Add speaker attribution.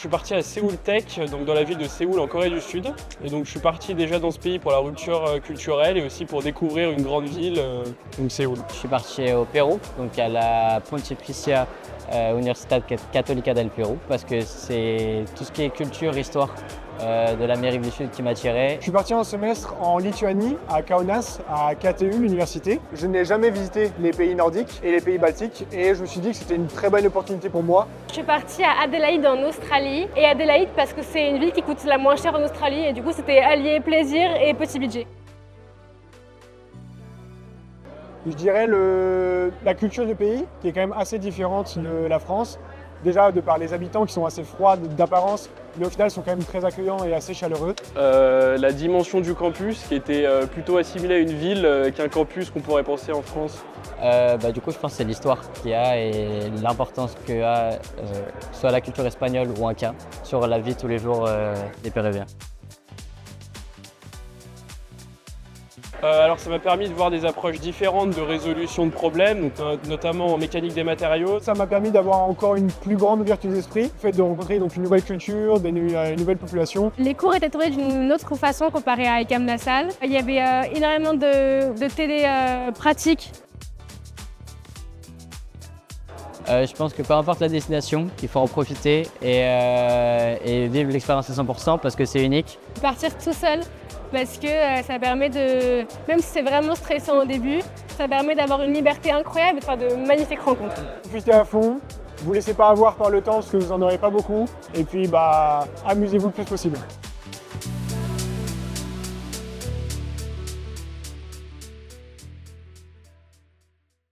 Speaker 1: suis parti à Séoul Tech, donc dans la ville de Séoul en Corée du Sud. Et donc je suis parti déjà dans ce pays pour la rupture culturelle et aussi pour découvrir une grande ville, donc Séoul.
Speaker 2: Je suis parti au Pérou, donc à la Pontificia Universidad Católica del Pérou, parce que c'est tout ce qui est culture, histoire de l'Amérique du Sud qui m'a attiré.
Speaker 3: Je suis parti en semestre en Lituanie, à Kaunas, à KTU, l'université. Je n'ai jamais visité les pays nordiques et les pays baltiques et je me suis dit que c'était une très bonne opportunité pour moi.
Speaker 4: Je suis partie à Adélaïde en Australie. Et Adélaïde parce que c'est une ville qui coûte la moins cher en Australie et du coup c'était allié plaisir et petit budget.
Speaker 3: Je dirais la culture du pays qui est quand même assez différente de la France. Déjà de par les habitants qui sont assez froids d'apparence, mais au final sont quand même très accueillants et assez chaleureux.
Speaker 1: La dimension du campus qui était plutôt assimilée à une ville qu'un campus qu'on pourrait penser en France.
Speaker 2: Du coup, je pense que c'est l'histoire qu'il y a et l'importance que a soit la culture espagnole ou inca sur la vie tous les jours des Péruviens.
Speaker 1: Alors ça m'a permis de voir des approches différentes de résolution de problèmes, donc, notamment en mécanique des matériaux.
Speaker 3: Ça m'a permis d'avoir encore une plus grande ouverture d'esprit, le fait de rencontrer donc une nouvelle culture, une nouvelle population.
Speaker 4: Les cours étaient tournés d'une autre façon comparé à ECAM LaSalle. Il y avait énormément de télé pratiques.
Speaker 2: Je pense que peu importe la destination, il faut en profiter et vivre l'expérience à 100% parce que c'est unique.
Speaker 4: Partir tout seul parce que ça permet de, même si c'est vraiment stressant au début, ça permet d'avoir une liberté incroyable et de faire de magnifiques rencontres.
Speaker 3: Profitez à fond, vous laissez pas avoir par le temps parce que vous n'en aurez pas beaucoup et puis amusez-vous le plus possible.